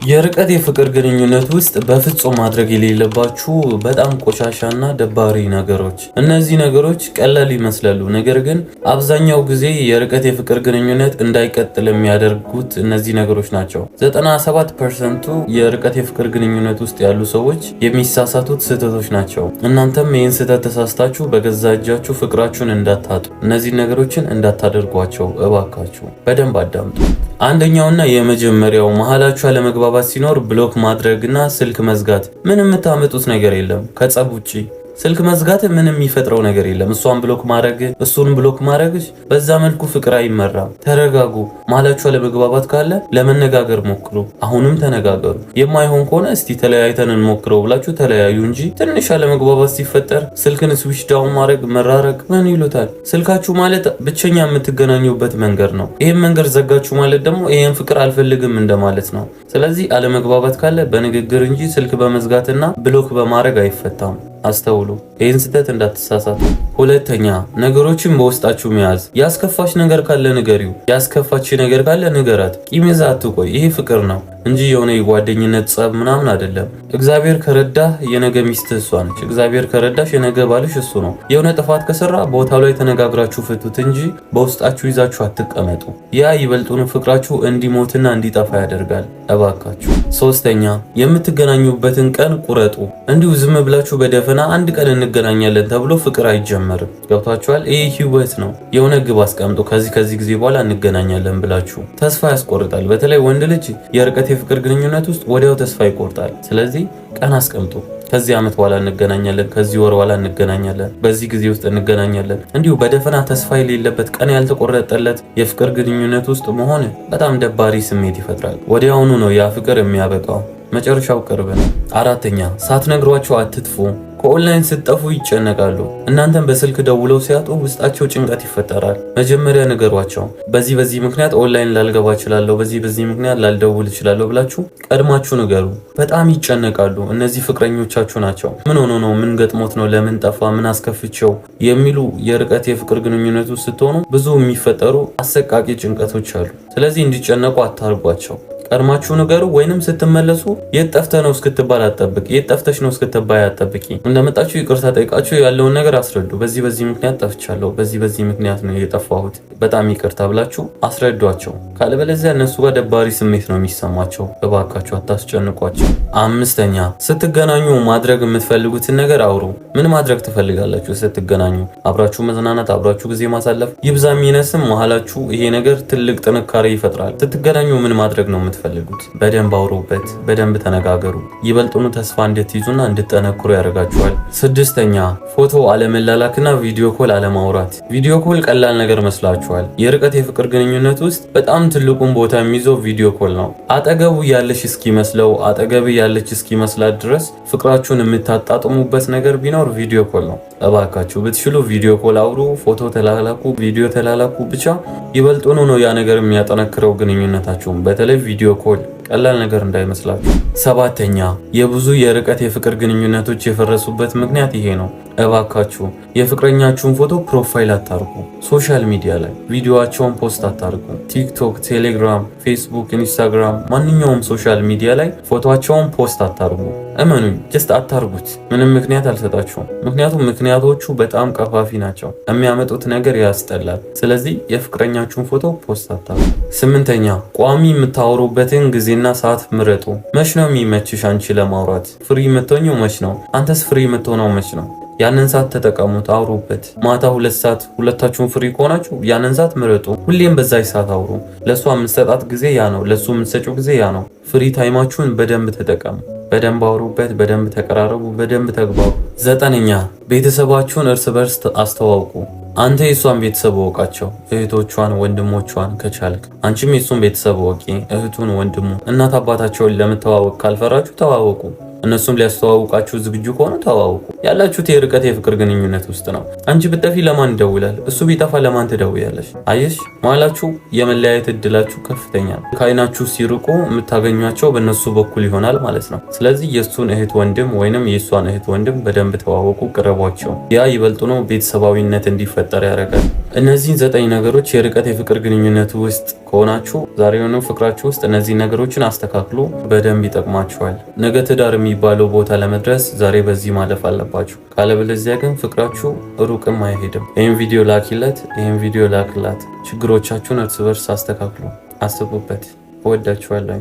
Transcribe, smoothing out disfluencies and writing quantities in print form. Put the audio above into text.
የርቀት የፍቅር ግንኙነት ውስጥ በፍጹም ማድረግ የሌለባችሁ በጣም ቆሻሻና ደባሪ ነገሮች። እነዚህ ነገሮች ቀላል ይመስላሉ፣ ነገር ግን አብዛኛው ጊዜ የርቀት የፍቅር ግንኙነት እንዳይቀጥል የሚያደርጉት እነዚህ ነገሮች ናቸው። 97%ቱ የርቀት የፍቅር ግንኙነት ውስጥ ያሉ ሰዎች የሚሳሳቱት ስህተቶች ናቸው። እናንተም ይህን ስህተት ተሳስታችሁ በገዛ እጃችሁ ፍቅራችሁን እንዳታጡ፣ እነዚህ ነገሮችን እንዳታደርጓቸው እባካችሁ በደንብ አዳምጡ። አንደኛውና የመጀመሪያው መሃላችሁ አለመግባባት ሲኖር ብሎክ ማድረግና ስልክ መዝጋት። ምን የምታመጡት ነገር የለም ከጸብ ውጪ። ስልክ መዝጋት ምንም የሚፈጥረው ነገር የለም። እሷን ብሎክ ማድረግ እሱን ብሎክ ማድረግ በዛ መልኩ ፍቅር አይመራም። ተረጋጉ። መሃላችሁ አለመግባባት ካለ ለመነጋገር ሞክሩ። አሁንም ተነጋገሩ። የማይሆን ከሆነ እስቲ ተለያይተን እንሞክረው ብላችሁ ተለያዩ እንጂ ትንሽ አለመግባባት ሲፈጠር ስልክን ስዊች ዳውን ማድረግ መራረቅ ምን ይሉታል? ስልካችሁ ማለት ብቸኛ የምትገናኙበት መንገድ ነው። ይሄን መንገድ ዘጋችሁ ማለት ደግሞ ይሄን ፍቅር አልፈልግም እንደማለት ነው። ስለዚህ አለመግባባት ካለ በንግግር እንጂ ስልክ በመዝጋትና ብሎክ በማድረግ አይፈታም። አስተውሉ። ይህን ስህተት እንዳትሳሳቱ። ሁለተኛ፣ ነገሮችን በውስጣችሁ መያዝ። ያስከፋች ነገር ካለ ንገሪው። ያስከፋች ነገር ካለ ንገራት። ቂም ይዛ አትቆይ። ይሄ ፍቅር ነው እንጂ የሆነ የጓደኝነት ጸብ ምናምን አይደለም። እግዚአብሔር ከረዳህ የነገ ሚስትህ እሷ ነች። እግዚአብሔር ከረዳሽ የነገ ባልሽ እሱ ነው። የሆነ ጥፋት ከሰራ ቦታው ላይ ተነጋግራችሁ ፍቱት እንጂ በውስጣችሁ ይዛችሁ አትቀመጡ። ያ ይበልጡን ፍቅራችሁ እንዲሞትና እንዲጠፋ ያደርጋል። እባካችሁ። ሶስተኛ፣ የምትገናኙበትን ቀን ቁረጡ። እንዲሁ ዝም ብላችሁ በደፈና አንድ ቀን እንገናኛለን ተብሎ ፍቅር አይጀመርም። ገብቷችኋል? ይህ ህይወት ነው። የሆነ ግብ አስቀምጡ። ከዚህ ጊዜ በኋላ እንገናኛለን ብላችሁ ተስፋ ያስቆርጣል። በተለይ ወንድ ልጅ የርቀት የፍቅር ግንኙነት ውስጥ ወዲያው ተስፋ ይቆርጣል። ስለዚህ ቀን አስቀምጡ። ከዚህ ዓመት በኋላ እንገናኛለን፣ ከዚህ ወር በኋላ እንገናኛለን፣ በዚህ ጊዜ ውስጥ እንገናኛለን። እንዲሁ በደፈና ተስፋ የሌለበት ቀን ያልተቆረጠለት የፍቅር ግንኙነት ውስጥ መሆን በጣም ደባሪ ስሜት ይፈጥራል። ወዲያውኑ ነው ያ ፍቅር የሚያበቃው። መጨረሻው ቅርብ ነው። አራተኛ፣ ሳትነግሯቸው አትጥፉ። ከኦንላይን ስትጠፉ ይጨነቃሉ። እናንተም በስልክ ደውለው ሲያጡ ውስጣቸው ጭንቀት ይፈጠራል። መጀመሪያ ንገሯቸው። በዚህ ምክንያት ኦንላይን ላልገባ እችላለሁ፣ በዚህ ምክንያት ላልደውል እችላለሁ ብላችሁ ቀድማችሁ ንገሩ። በጣም ይጨነቃሉ። እነዚህ ፍቅረኞቻችሁ ናቸው። ምን ሆኖ ነው? ምን ገጥሞት ነው? ለምን ጠፋ? ምን አስከፍቼው? የሚሉ የርቀት የፍቅር ግንኙነት ውስጥ ስትሆኑ ብዙ የሚፈጠሩ አሰቃቂ ጭንቀቶች አሉ። ስለዚህ እንዲጨነቁ አታርጓቸው። ቀድማችሁ ንገሩ። ወይንም ስትመለሱ የት ጠፍተህ ነው እስክትባል አትጠብቂ። የት ጠፍተሽ ነው እስክትባይ አትጠብቂ። እንደመጣችሁ ይቅርታ ጠይቃችሁ ያለውን ነገር አስረዱ። በዚህ ምክንያት ጠፍቻለሁ፣ በዚህ ምክንያት ነው የጠፋሁት፣ በጣም ይቅርታ ብላችሁ አስረዷቸው። ካለበለዚያ እነሱ ጋር ደባሪ ስሜት ነው የሚሰማቸው። እባካችሁ አታስጨንቋቸው። አምስተኛ፣ ስትገናኙ ማድረግ የምትፈልጉትን ነገር አውሩ። ምን ማድረግ ትፈልጋላችሁ ስትገናኙ? አብራችሁ መዝናናት፣ አብራችሁ ጊዜ ማሳለፍ፣ ይብዛም ይነስም መሀላችሁ ይሄ ነገር ትልቅ ጥንካሬ ይፈጥራል። ስትገናኙ ምን ማድረግ ነው ፈልጉት? በደንብ አውሩበት፣ በደንብ ተነጋገሩ። ይበልጡኑ ተስፋ እንድትይዙና እንድትጠነክሩ ያደርጋችኋል። ስድስተኛ፣ ፎቶ አለመላላክና ቪዲዮ ኮል አለማውራት። ቪዲዮ ኮል ቀላል ነገር መስላችኋል? የርቀት የፍቅር ግንኙነት ውስጥ በጣም ትልቁን ቦታ የሚይዘው ቪዲዮ ኮል ነው። አጠገቡ ያለች እስኪመስላት ድረስ ፍቅራችሁን የምታጣጥሙበት ነገር ቢኖር ቪዲዮ ኮል ነው። እባካችሁ ብትችሉ ቪዲዮ ኮል አውሩ፣ ፎቶ ተላላኩ፣ ቪዲዮ ተላላኩ። ብቻ ይበልጡኑ ነው ያ ነገር የሚያጠነክረው ግንኙነታችሁን። በተለይ ቪዲዮ ኮል ቀላል ነገር እንዳይመስላችሁ። ሰባተኛ፣ የብዙ የርቀት የፍቅር ግንኙነቶች የፈረሱበት ምክንያት ይሄ ነው። እባካችሁ የፍቅረኛችሁን ፎቶ ፕሮፋይል አታርጉ። ሶሻል ሚዲያ ላይ ቪዲዮአቸውን ፖስት አታርጉ። ቲክቶክ፣ ቴሌግራም፣ ፌስቡክ፣ ኢንስታግራም ማንኛውም ሶሻል ሚዲያ ላይ ፎቶአቸውን ፖስት አታርጉ። እመኑኝ፣ ጀስት አታርጉት። ምንም ምክንያት አልሰጣችሁም። ምክንያቱም ምክንያቶቹ በጣም ቀፋፊ ናቸው። የሚያመጡት ነገር ያስጠላል። ስለዚህ የፍቅረኛችሁን ፎቶ ፖስት አታርጉ። ስምንተኛ፣ ቋሚ የምታወሩበትን ጊዜና ሰዓት ምረጡ። መች ነው የሚመችሽ አንቺ ለማውራት? ፍሪ የምትሆኚው መች ነው? አንተስ ፍሪ የምትሆነው መች ነው? ያንን ሰዓት ተጠቀሙት፣ አውሩበት። ማታ 2 ሰዓት ሁለታችሁም ፍሪ ከሆናችሁ ያንን ሰዓት ምረጡ። ሁሌም በዛች ሰዓት አውሩ። ለሷ የምትሰጣት ጊዜ ያ ነው፣ ለሱ የምትሰጪው ጊዜ ያ ነው። ፍሪ ታይማችሁን በደንብ ተጠቀሙ። በደንብ አውሩበት፣ በደንብ ተቀራረቡ፣ በደንብ ተግባቡ። ዘጠነኛ፣ ቤተሰባችሁን እርስ በርስ አስተዋውቁ። አንተ የሷን ቤተሰብ ወቃቸው፣ እህቶቿን፣ ወንድሞቿን ከቻልክ። አንቺም የሱን ቤተሰብ ወቂ፣ እህቱን፣ ወንድሙ፣ እናት አባታቸውን ለመተዋወቅ ካልፈራችሁ ተዋወቁ። እነሱም ሊያስተዋውቃችሁ ዝግጁ ከሆኑ ተዋወቁ። ያላችሁት የርቀት የፍቅር ግንኙነት ውስጥ ነው። አንቺ ብጠፊ ለማን ይደውላል? እሱ ቢጠፋ ለማን ትደውያለሽ? አየሽ፣ መሀላችሁ የመለያየት እድላችሁ ከፍተኛ ነው። ከአይናችሁ ሲርቁ የምታገኟቸው በእነሱ በኩል ይሆናል ማለት ነው። ስለዚህ የእሱን እህት ወንድም ወይንም የእሷን እህት ወንድም በደንብ ተዋወቁ፣ ቅረቧቸው። ያ ይበልጡኑ ቤተሰባዊነት እንዲፈጠር ያደርጋል። እነዚህን 9 ነገሮች የርቀት የፍቅር ግንኙነት ውስጥ ከሆናችሁ ዛሬውኑ ፍቅራችሁ ውስጥ እነዚህ ነገሮችን አስተካክሉ፣ በደንብ ይጠቅማችኋል። ነገ ትዳር የሚባለው ቦታ ለመድረስ ዛሬ በዚህ ማለፍ አለባችሁ። ካለበለዚያ ግን ፍቅራችሁ ሩቅም አይሄድም። ይህን ቪዲዮ ላኪለት፣ ይህን ቪዲዮ ላክላት። ችግሮቻችሁን እርስ በርስ አስተካክሉ። አስቡበት። እወዳችኋለሁ።